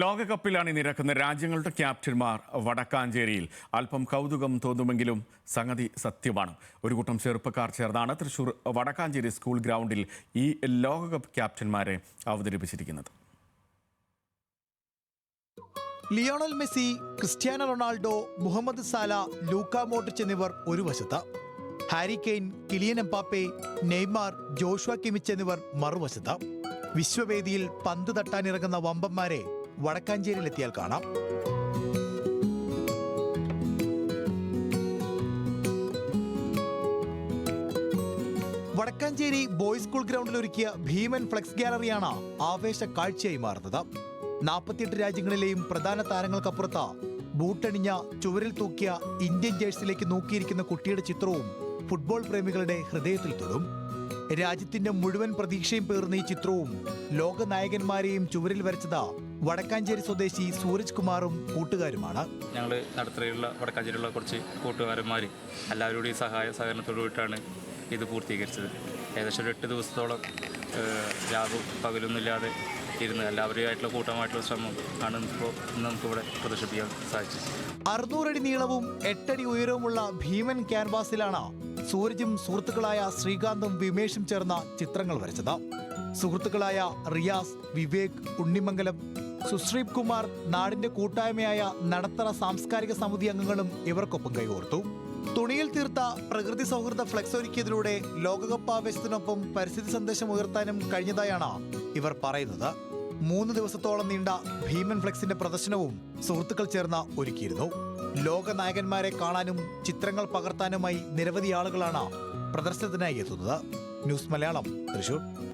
ലോകകപ്പിലാണ് നിരക്കുന്ന രാജ്യങ്ങളുടെ ക്യാപ്റ്റന്മാർ വടക്കാഞ്ചേരിയിൽ. അല്പം കൗതുകം തോന്നുമെങ്കിലും സംഗതി സത്യമാണ്. ഒരു കൂട്ടം ചെറുപ്പക്കാർ ചേർന്നാണ് തൃശൂർ വടക്കാഞ്ചേരി സ്കൂൾ ഗ്രൗണ്ടിൽ ഈ ലോകകപ്പ് ക്യാപ്റ്റന്മാരെ അവതരിപ്പിച്ചിരിക്കുന്നത്. Lionel Messi, Cristiano Ronaldo, Mohamed Salah, Luka Modric എന്നിവർ ഒരു വശത്ത്, Harry Kane, Kylian Mbappe, Neymar, Joshua Kimmich എന്നിവർ മറുവശത്ത്. വിശ്വവേദിയിൽ പന്ത് തട്ടാനിറങ്ങുന്ന വമ്പന്മാരെ വടക്കാഞ്ചേരിയിലെത്തിയാൽ കാണാം. വടക്കാഞ്ചേരി ബോയ്സ് സ്കൂൾ ഗ്രൗണ്ടിൽ ഒരുക്കിയ ഭീമൻ ഫ്ലെക്സ് ഗാലറിയാണ് ആവേശ കാഴ്ചയായി മാറുന്നത്. 48 രാജ്യങ്ങളിലെയും പ്രധാന താരങ്ങൾക്കപ്പുറത്ത് ബൂട്ടണിഞ്ഞ ചുവരിൽ തൂക്കിയ ഇന്ത്യൻ ജേഴ്സിയിലേക്ക് നോക്കിയിരിക്കുന്ന കുട്ടിയുടെ ചിത്രവും ഫുട്ബോൾ പ്രേമികളുടെ ഹൃദയത്തിൽ തൊടും. രാജ്യത്തിന്റെ മുഴുവൻ പ്രതീക്ഷയും പേർന്ന ഈ ചിത്രവും ലോക നായകന്മാരെയും ചുവരിൽ വരച്ചത് വടക്കാഞ്ചേരി സ്വദേശി സൂരജ് കുമാറും കൂട്ടുകാരുമാണ്. ഞങ്ങൾ നടത്തുകയുള്ള വടക്കാഞ്ചേരിയുള്ള കുറച്ച് കൂട്ടുകാരന്മാർ എല്ലാവരുടെയും സഹകരണത്തോടുകൂടിയിട്ടാണ് ഇത് പൂർത്തീകരിച്ചത്. ഏകദേശം 8 ദിവസത്തോളം രാവും പകലൊന്നുമില്ലാതെ ഇരുന്ന് എല്ലാവരുമായിട്ടുള്ള കൂട്ടമായിട്ടുള്ള ശ്രമം ആണ് നമുക്കിവിടെ പ്രദർശിപ്പിക്കാൻ സാധിച്ചത്. 600 അടി നീളവും 8 അടി ഉയരവുമുള്ള ഭീമൻ ക്യാൻവാസിലാണ് സൂരജും സുഹൃത്തുക്കളായ ശ്രീകാന്തും വിമേഷും ചേർന്ന ചിത്രങ്ങൾ വരച്ചത്. സുഹൃത്തുക്കളായ റിയാസ്, വിവേക്, ഉണ്ണിമംഗലം, സുശ്രീപ് കുമാർ, നാടിന്റെ കൂട്ടായ്മയായ നടത്തറ സാംസ്കാരിക സമിതി അംഗങ്ങളും ഇവർക്കൊപ്പം കൈകോർത്തു. തുണിയിൽ തീർത്ത പ്രകൃതി സൗഹൃദ ഫ്ലെക്സ് ഒരുക്കിയതിലൂടെ ലോകകപ്പ് ആവേശത്തിനൊപ്പം പരിസ്ഥിതി സന്ദേശം ഉയർത്താനും കഴിഞ്ഞതായാണ് ഇവർ പറയുന്നത്. 3 ദിവസത്തോളം നീണ്ട ഭീമൻ ഫ്ലെക്സിന്റെ പ്രദർശനവും സുഹൃത്തുക്കൾ ചേർന്ന് ഒരുക്കിയിരുന്നു. ലോക നായകന്മാരെ കാണാനും ചിത്രങ്ങൾ പകർത്താനുമായി നിരവധി ആളുകളാണ് പ്രദർശനത്തിനായി എത്തുന്നത്. ന്യൂസ് മലയാളം, തൃശൂർ.